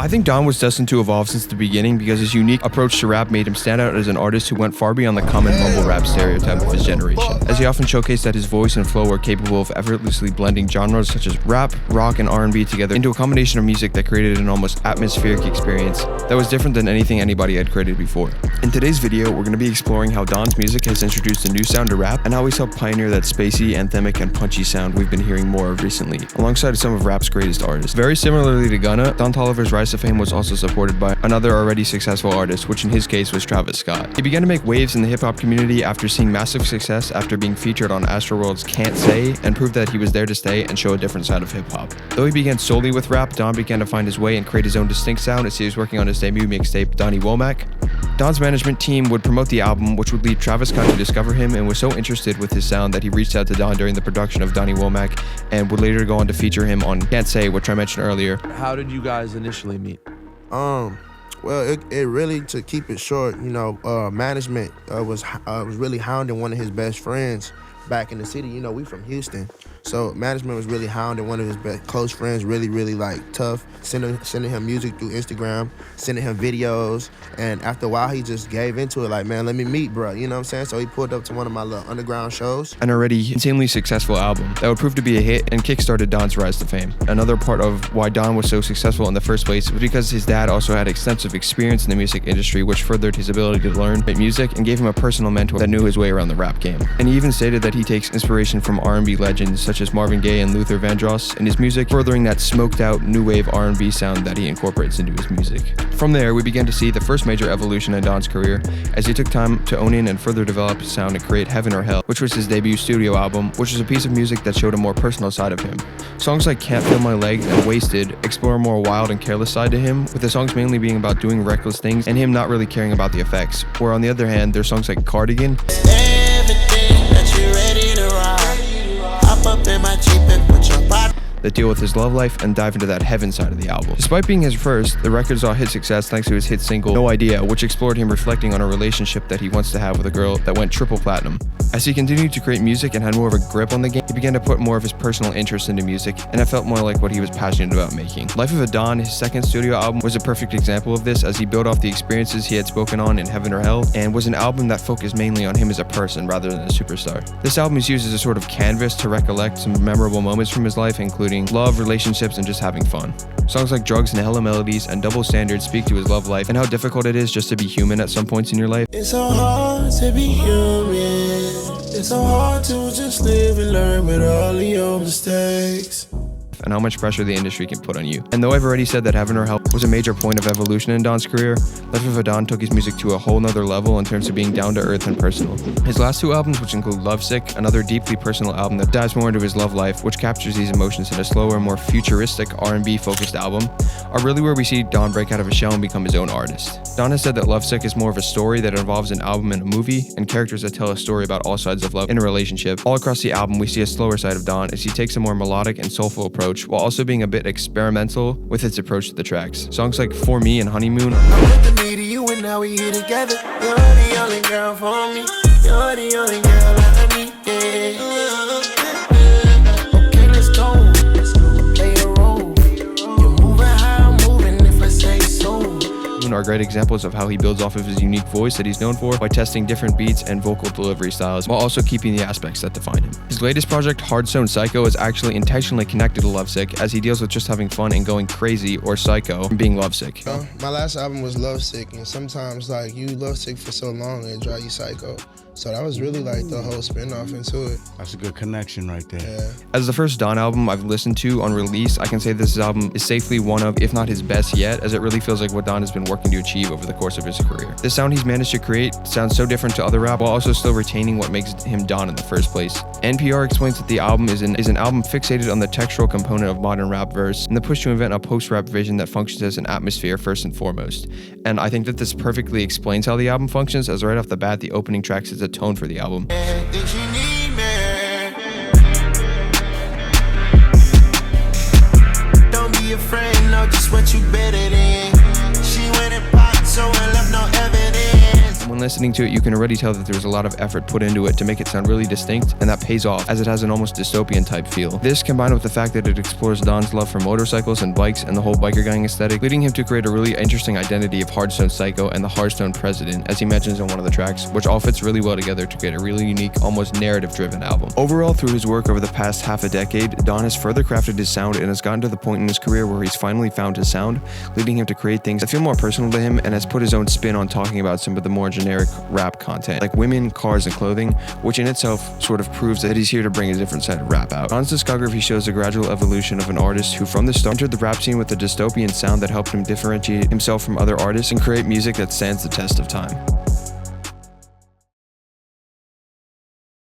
I think Don was destined to evolve since the beginning because his unique approach to rap made him stand out as an artist who went far beyond the common mumble rap stereotype of his generation, as he often showcased that his voice and flow were capable of effortlessly blending genres such as rap, rock, and R&B together into a combination of music that created an almost atmospheric experience that was different than anything anybody had created before. In today's video, we're going to be exploring how Don's music has introduced a new sound to rap and how he's helped pioneer that spacey, anthemic, and punchy sound we've been hearing more of recently, alongside some of rap's greatest artists. Very similarly to Gunna, Don Toliver's rise to fame was also supported by another already successful artist, which in his case was Travis Scott. He began to make waves in the hip-hop community after seeing massive success after being featured on Astroworld's Can't Say and proved that he was there to stay and show a different side of hip-hop. Though he began solely with rap, Don began to find his way and create his own distinct sound as he was working on his debut mixtape, Donnie Womack. Don's management team would promote the album, which would lead Travis Scott to discover him and was so interested with his sound that he reached out to Don during the production of Donnie Womack and would later go on to feature him on Can't Say, which I mentioned earlier. How did you guys initially meet? Well, it really, to keep it short, management was really hounding one of his best friends back in the city. We from Houston, so management was really hounding one of his close friends, really like tough, sending him music through Instagram, sending him videos, and after a while he just gave into it, like, man, let me meet, bro, you know what I'm saying? So he pulled up to one of my little underground shows. An already insanely successful album that would prove to be a hit and kickstarted Don's rise to fame. Another part of why Don was so successful in the first place was because his dad also had extensive experience in the music industry, which furthered his ability to learn music and gave him a personal mentor that knew his way around the rap game. And he even stated that he takes inspiration from R&B legends such as Marvin Gaye and Luther Vandross in his music, furthering that smoked out new wave R&B sound that he incorporates into his music. From there, we began to see the first major evolution in Don's career as he took time to own in and further develop his sound and create Heaven or Hell, which was his debut studio album, which was a piece of music that showed a more personal side of him. Songs like Can't Feel My Legs and Wasted explore a more wild and careless side to him, with the songs mainly being about doing reckless things and him not really caring about the effects, where on the other hand, there's songs like Cardigan, that deal with his love life and dive into that heaven side of the album. Despite being his first, the record saw hit success thanks to his hit single, No Idea, which explored him reflecting on a relationship that he wants to have with a girl that went triple platinum. As he continued to create music and had more of a grip on the game, he began to put more of his personal interest into music, and it felt more like what he was passionate about making. Life of a Don, his second studio album, was a perfect example of this as he built off the experiences he had spoken on in Heaven or Hell, and was an album that focused mainly on him as a person rather than a superstar. This album is used as a sort of canvas to recollect some memorable moments from his life, including love, relationships, and just having fun. Songs like Drugs and Hella Melodies and Double Standards speak to his love life and how difficult it is just to be human at some points in your life. It's so hard to be human. It's so hard to just live and learn with all of your mistakes. And how much pressure the industry can put on you. And though I've already said that Heaven or Hell was a major point of evolution in Don's career, Life of a Don took his music to a whole nother level in terms of being down to earth and personal. His last two albums, which include Lovesick, another deeply personal album that dives more into his love life, which captures these emotions in a slower, more futuristic R&B focused album, are really where we see Don break out of his shell and become his own artist. Don has said that Lovesick is more of a story that involves an album and a movie, and characters that tell a story about all sides of love in a relationship. All across the album, we see a slower side of Don as he takes a more melodic and soulful approach, while also being a bit experimental with its approach to the tracks. Songs like For Me and Honeymoon You and now we here together. You're the only girl for me. You're the only girl I need. Okay, let's go. Play a role. You're moving how I'm moving if I say so. are great examples of how he builds off of his unique voice that he's known for by testing different beats and vocal delivery styles while also keeping the aspects that define him. His latest project, Hard Stone Psycho, is actually intentionally connected to Lovesick as he deals with just having fun and going crazy or psycho from being lovesick. My last album was Lovesick, and sometimes you lovesick for so long it drive you psycho. So that was really the whole spin-off into it. That's a good connection right there. Yeah. As the first Don album I've listened to on release, I can say this album is safely one of, if not his best yet, as it really feels like what Don has been working to achieve over the course of his career. The sound he's managed to create sounds so different to other rap while also still retaining what makes him Don in the first place. NPR explains that the album is an album fixated on the textural component of modern rap verse and the push to invent a post-rap vision that functions as an atmosphere first and foremost. And I think that this perfectly explains how the album functions, as right off the bat, the opening track sets a tone for the album. Don't be afraid, know just what you better than. She went and popped, so I left no evidence. When listening to it, you can already tell that there's a lot of effort put into it to make it sound really distinct, and that pays off as it has an almost dystopian type feel. This, combined with the fact that it explores Don's love for motorcycles and bikes and the whole biker gang aesthetic, leading him to create a really interesting identity of Hardstone Psycho and the Hardstone President, as he mentions in one of the tracks, which all fits really well together to create a really unique, almost narrative-driven album. Overall, through his work over the past half a decade, Don has further crafted his sound and has gotten to the point in his career where he's finally found his sound, leading him to create things that feel more personal to him, and has put his own spin on talking about some of the more generic rap content, like women, cars, and clothing, which in itself sort of proves that he's here to bring a different side of rap out. Don's discography shows the gradual evolution of an artist who from the start entered the rap scene with a dystopian sound that helped him differentiate himself from other artists and create music that stands the test of time.